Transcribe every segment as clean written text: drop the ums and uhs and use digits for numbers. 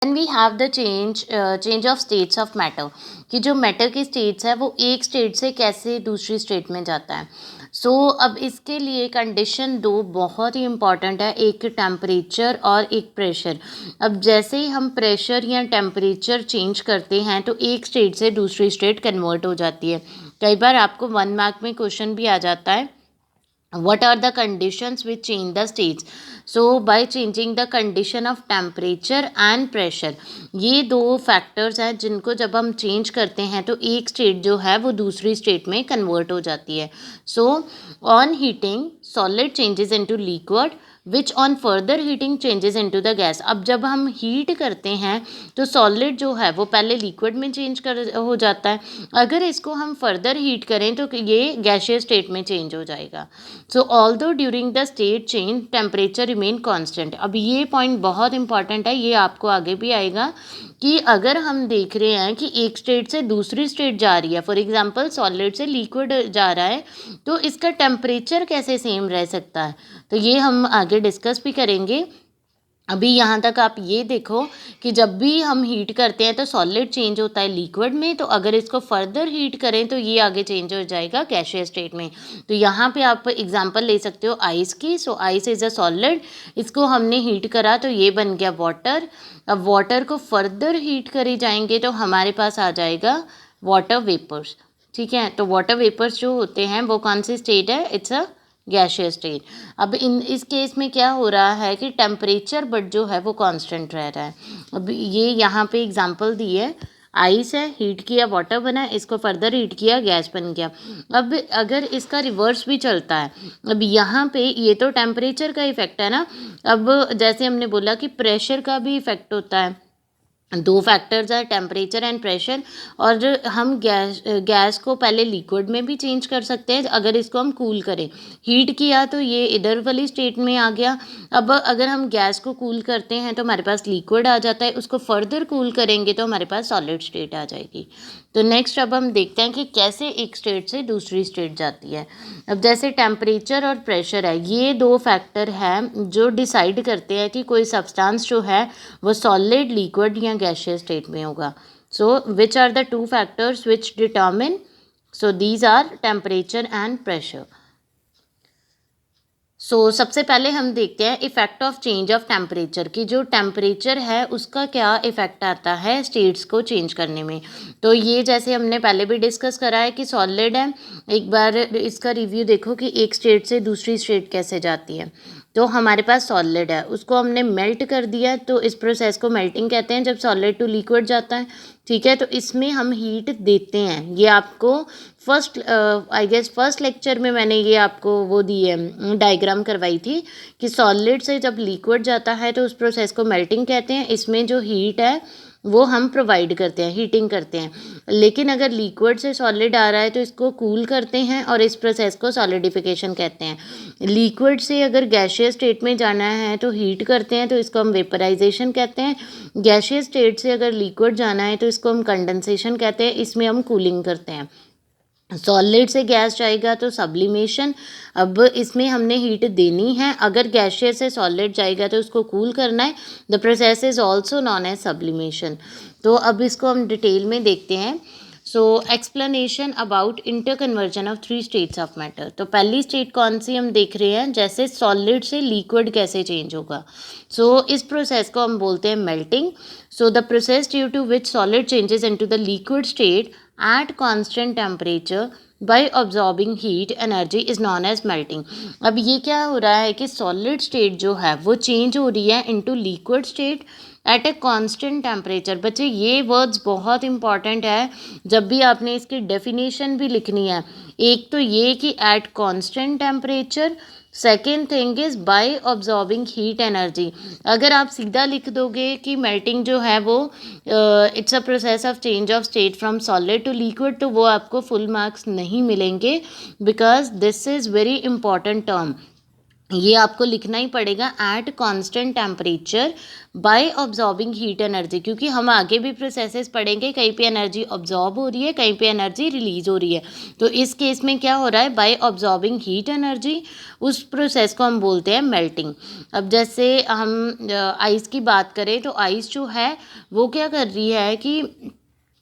And we have the change of states of matter, कि जो matter की states है वो एक स्टेट से कैसे दूसरी स्टेट में जाता है। अब इसके लिए कंडीशन दो बहुत ही इम्पॉर्टेंट है, एक टेम्परेचर और एक प्रेशर। अब जैसे ही हम प्रेशर या टेम्परेचर चेंज करते हैं तो एक स्टेट से दूसरी स्टेट कन्वर्ट हो जाती है। कई बार आपको 1 मार्क में क्वेश्चन भी आ जाता है, what are the conditions which change the states? So by changing the condition of temperature and pressure, ये दो फैक्टर्स हैं जिनको जब हम चेंज करते हैं तो एक स्टेट जो है वो दूसरी स्टेट में कन्वर्ट हो जाती है। So on heating solid changes into liquid which on further heating changes into the gas. अब जब हम हीट करते हैं तो सॉलिड जो है वो पहले लिक्विड में चेंज हो जाता है, अगर इसको हम फर्दर हीट करें तो ये गैसियस स्टेट में चेंज हो जाएगा। सो although during the state change temperature remain constant. अब ये पॉइंट बहुत इंपॉर्टेंट है, ये आपको आगे भी आएगा कि अगर हम देख रहे हैं कि एक स्टेट से दूसरी स्टेट जा रही है, फॉर एग्जांपल सॉलिड से लिक्विड जा रहा है, तो इसका टेम्परेचर कैसे सेम रह सकता है, तो ये हम आगे डिस्कस भी करेंगे। अभी यहाँ तक आप ये देखो कि जब भी हम हीट करते हैं तो सॉलिड चेंज होता है लिक्विड में, तो अगर इसको फर्दर हीट करें तो ये आगे चेंज हो जाएगा गैसियस स्टेट में। तो यहाँ पे आप एग्जांपल ले सकते हो आइस की। सो आइस इज़ अ सॉलिड, इसको हमने हीट करा तो ये बन गया वाटर। अब वाटर को फर्दर हीट करे जाएंगे तो हमारे पास आ जाएगा वाटर वेपर्स। ठीक है, तो वाटर वेपर्स जो होते हैं वो कौन सी स्टेट है, इट्स अ गैसियस स्टेट। अब इस केस में क्या हो रहा है कि टेम्परेचर बट जो है वो कांस्टेंट रह रहा है। अब ये यहाँ पे एग्जांपल दी है, आइस है, हीट किया वाटर बना, इसको फर्दर हीट किया गैस बन गया। अब अगर इसका रिवर्स भी चलता है, अब यहाँ पे ये तो टेम्परेचर का इफेक्ट है ना, अब जैसे हमने बोला कि प्रेशर का भी इफेक्ट होता है, दो फैक्टर्स है टेम्परेचर एंड प्रेशर। और हम गैस को पहले लिक्विड में भी चेंज कर सकते हैं अगर इसको हम कूल करें। हीट किया तो ये इधर वाली स्टेट में आ गया। अब अगर हम गैस को कूल करते हैं तो हमारे पास लिक्विड आ जाता है, उसको फर्दर कूल करेंगे तो हमारे पास सॉलिड स्टेट आ जाएगी। तो नेक्स्ट अब हम देखते हैं कि कैसे एक स्टेट से दूसरी स्टेट जाती है। अब जैसे टेम्परेचर और प्रेशर है, ये दो फैक्टर हैं जो डिसाइड करते हैं कि कोई सब्सटेंस जो है वो सॉलिड, लिक्विड या गैसियस स्टेट में होगा। So which are the two factors which determine, so these are temperature and pressure. सबसे पहले हम देखते हैं effect of change of temperature, की जो टेम्परेचर है उसका क्या इफ़ेक्ट आता है स्टेट्स को चेंज करने में। तो ये जैसे हमने पहले भी डिस्कस करा है कि सॉलिड है, एक बार इसका रिव्यू देखो कि एक स्टेट से दूसरी स्टेट कैसे जाती है। तो हमारे पास सॉलिड है, उसको हमने मेल्ट कर दिया, तो इस प्रोसेस को मेल्टिंग कहते हैं जब सॉलिड टू लिक्विड जाता है। ठीक है, तो इसमें हम हीट देते हैं। ये आपको आई गेस फर्स्ट लेक्चर में मैंने ये आपको वो दी है, डायग्राम करवाई थी कि सॉलिड से जब लिक्विड जाता है तो उस प्रोसेस को मेल्टिंग कहते हैं। इसमें जो हीट है वो हम प्रोवाइड करते हैं, हीटिंग करते हैं। लेकिन अगर लिक्विड से सॉलिड आ रहा है तो इसको कूल करते हैं और इस प्रोसेस को सॉलिडिफिकेशन कहते हैं। लिक्विड से अगर गैसियस स्टेट में जाना है तो हीट करते हैं, तो इसको हम वेपराइजेशन कहते हैं। गैसियस स्टेट से अगर लिक्विड जाना है तो इसको हम कंडेंसेशन कहते हैं, इसमें हम कूलिंग करते हैं। सॉलिड से गैस जाएगा तो सब्लिमेशन, अब इसमें हमने हीट देनी है। अगर गैसियस से सॉलिड जाएगा तो उसको कूल करना है। The process is also known as sublimation. तो अब इसको हम डिटेल में देखते हैं। Explanation about inter conversion of 3 states of matter. तो पहली स्टेट कौन सी हम देख रहे हैं, जैसे सॉलिड से लिक्विड कैसे चेंज होगा। इस प्रोसेस को हम बोलते हैं melting. The process due to which solid changes into the liquid state at constant temperature by absorbing heat energy is known as melting। अब ये क्या हो रहा है कि सॉलिड स्टेट जो है वो चेंज हो रही है into liquid state at a constant temperature. बच्चे ये वर्ड्स बहुत इंपॉर्टेंट है, जब भी आपने इसकी डेफिनेशन भी लिखनी है। एक तो ये कि at constant temperature, second thing is by absorbing heat energy. अगर आप सीधा लिख दोगे कि मेल्टिंग जो है वो it's a process of change of state from solid to liquid, तो वो आपको फुल मार्क्स नहीं मिलेंगे, because this is very important term. ये आपको लिखना ही पड़ेगा at constant temperature by absorbing heat energy, क्योंकि हम आगे भी प्रोसेसेस पढ़ेंगे, कहीं पे एनर्जी ऑब्जॉर्ब हो रही है, कहीं पे एनर्जी रिलीज हो रही है। तो इस केस में क्या हो रहा है, बाय ऑब्जॉर्बिंग हीट एनर्जी, उस प्रोसेस को हम बोलते हैं मेल्टिंग। अब जैसे हम आइस की बात करें तो आइस जो है वो क्या कर रही है कि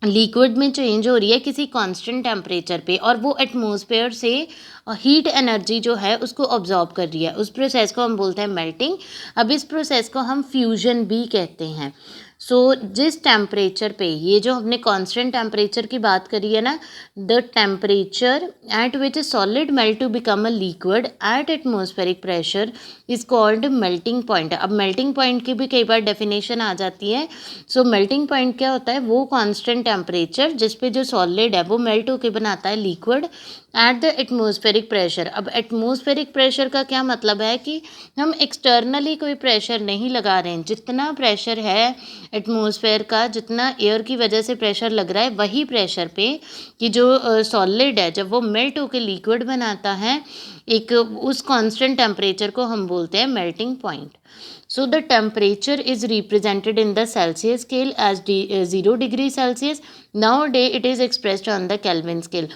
लिक्विड में चेंज हो रही है किसी कांस्टेंट टेम्परेचर पे, और वो एटमॉस्फेयर से हीट एनर्जी जो है उसको ऑब्जॉर्ब कर रही है। उस प्रोसेस को हम बोलते हैं मेल्टिंग। अब इस प्रोसेस को हम फ्यूजन भी कहते हैं। जिस टेम्परेचर पे, ये जो हमने कांस्टेंट टेम्परेचर की बात करी है ना, the temperature at which a solid melt to become a liquid at atmospheric pressure is called melting point. अब मेल्टिंग पॉइंट की भी कई बार डेफिनेशन आ जाती है। मेल्टिंग पॉइंट क्या होता है, वो कांस्टेंट टेम्परेचर जिस पे जो सॉलिड है वो मेल्ट होकर बनाता है liquid at the atmospheric pressure. अब एटमॉस्फेरिक प्रेशर का क्या मतलब है कि हम एक्सटर्नली कोई प्रेशर नहीं लगा रहे हैं, जितना प्रेशर है एटमॉस्फेयर का, जितना एयर की वजह से प्रेशर लग रहा है, वही प्रेशर पे कि जो सॉलिड है जब वो मेल्ट होकर लिक्विड बनाता है, एक उस कांस्टेंट टेम्परेचर को हम बोलते हैं melting point. So the temperature is represented in the Celsius scale as 0 degree Celsius. Nowadays it is expressed on the Kelvin scale.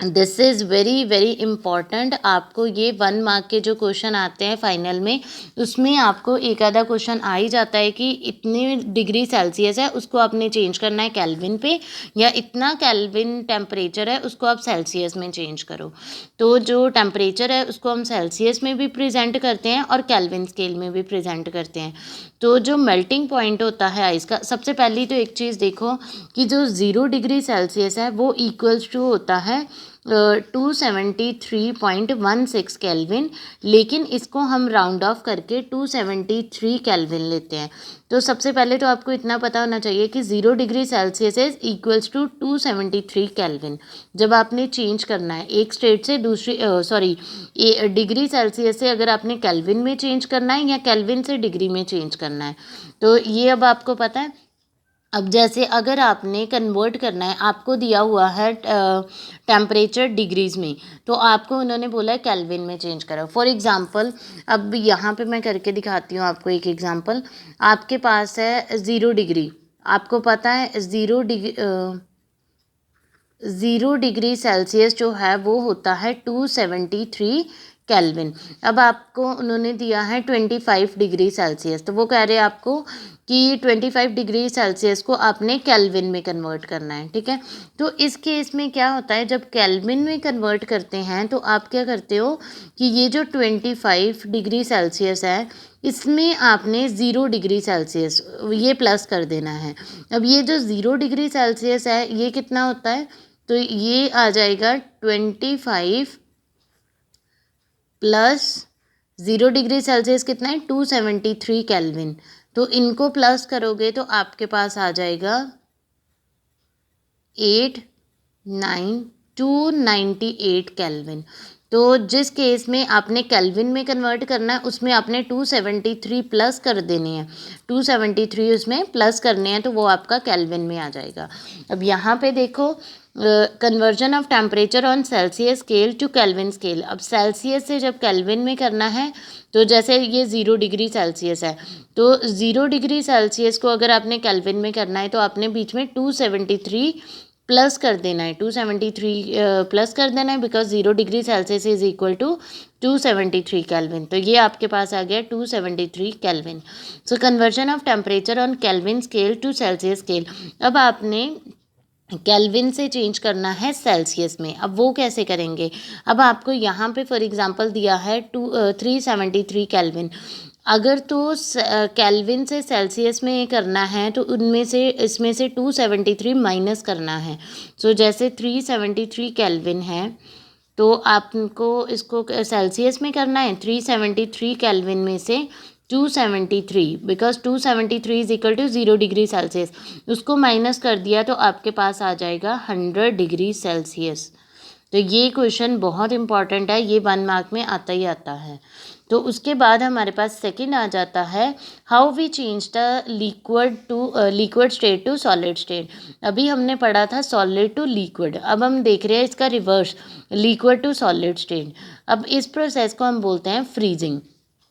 This is very very important. आपको ये 1 मार्क के जो क्वेश्चन आते हैं फाइनल में, उसमें आपको एक आधा क्वेश्चन आ ही जाता है कि इतने डिग्री सेल्सियस है उसको आपने चेंज करना है केल्विन पे, या इतना केल्विन टेम्परेचर है उसको आप सेल्सियस में चेंज करो। तो जो टेम्परेचर है उसको हम सेल्सियस में भी प्रेजेंट करते हैं और केल्विन स्केल में भी प्रेजेंट करते हैं। तो जो मेल्टिंग पॉइंट होता है आइस का, सबसे पहली तो एक चीज़ देखो कि जो 0 डिग्री सेल्सियस है वो इक्वल्स टू होता है 273.16 केल्विन, लेकिन इसको हम राउंड ऑफ करके 273 केल्विन लेते हैं। तो सबसे पहले तो आपको इतना पता होना चाहिए कि 0 degree Celsius is equals to 273 kelvin. जब आपने चेंज करना है एक स्टेट से दूसरी, डिग्री सेल्सियस से अगर आपने केल्विन में चेंज करना है या केल्विन से डिग्री में चेंज करना है, तो ये अब आपको पता है। अब जैसे अगर आपने कन्वर्ट करना है, आपको दिया हुआ है टेम्परेचर डिग्रीज़ में, तो आपको उन्होंने बोला है केल्विन में चेंज करो। फॉर एग्ज़ाम्पल अब यहाँ पे मैं करके दिखाती हूँ आपको एक एग्ज़ाम्पल। आपके पास है 0 डिग्री, आपको पता है 0 डिग्री सेल्सियस जो है वो होता है 273 केल्विन। अब आपको उन्होंने दिया है 25 डिग्री सेल्सियस, तो वो कह रहे हैं आपको कि 25 डिग्री सेल्सियस को आपने केल्विन में कन्वर्ट करना है, ठीक है। तो इस केस में क्या होता है, जब केल्विन में कन्वर्ट करते हैं तो आप क्या करते हो कि ये जो 25 डिग्री सेल्सियस है इसमें आपने 0 डिग्री सेल्सियस ये प्लस कर देना है। अब ये जो 0 डिग्री सेल्सियस है ये कितना होता है, तो ये आ जाएगा 25 प्लस 0 डिग्री सेल्सियस कितना है 273 केल्विन। तो इनको प्लस करोगे तो आपके पास आ जाएगा 298 केल्विन। तो जिस केस में आपने केल्विन में कन्वर्ट करना है उसमें आपने 273 प्लस कर देने हैं, 273 उसमें प्लस करने हैं, तो वो आपका केल्विन में आ जाएगा। अब यहाँ पे देखो conversion of temperature on Celsius scale to kelvin scale. अब सेल्सियस से जब केल्विन में करना है, तो जैसे ये 0 डिग्री सेल्सियस है, तो 0 डिग्री सेल्सियस को अगर आपने केल्विन में करना है तो आपने बीच में 273 प्लस कर देना है, 273 प्लस कर देना है, because 0 degree Celsius is equal to 273 kelvin. तो ये आपके पास आ गया 273 kelvin. So conversion of temperature on kelvin scale to Celsius scale. अब आपने केल्विन से चेंज करना है सेल्सियस में। अब वो कैसे करेंगे, अब आपको यहाँ पे फॉर एग्जांपल दिया है 373 केल्विन। अगर तो केल्विन से सेल्सियस में करना है तो उनमें से इसमें से 273 माइनस करना है। जैसे 373 केल्विन है तो आपको इसको सेल्सियस में करना है, 373 केल्विन में से 273, because 273 is equal to 0 degree Celsius, उसको माइनस कर दिया तो आपके पास आ जाएगा 100 डिग्री सेल्सियस। तो ये क्वेश्चन बहुत इंपॉर्टेंट है, ये 1 मार्क में आता ही आता है। तो उसके बाद हमारे पास सेकंड आ जाता है how we change the liquid state to solid state. अभी हमने पढ़ा था सॉलिड टू लिक्विड, अब हम देख रहे हैं इसका reverse, liquid to solid state. अब इस प्रोसेस को हम बोलते हैं फ्रीजिंग।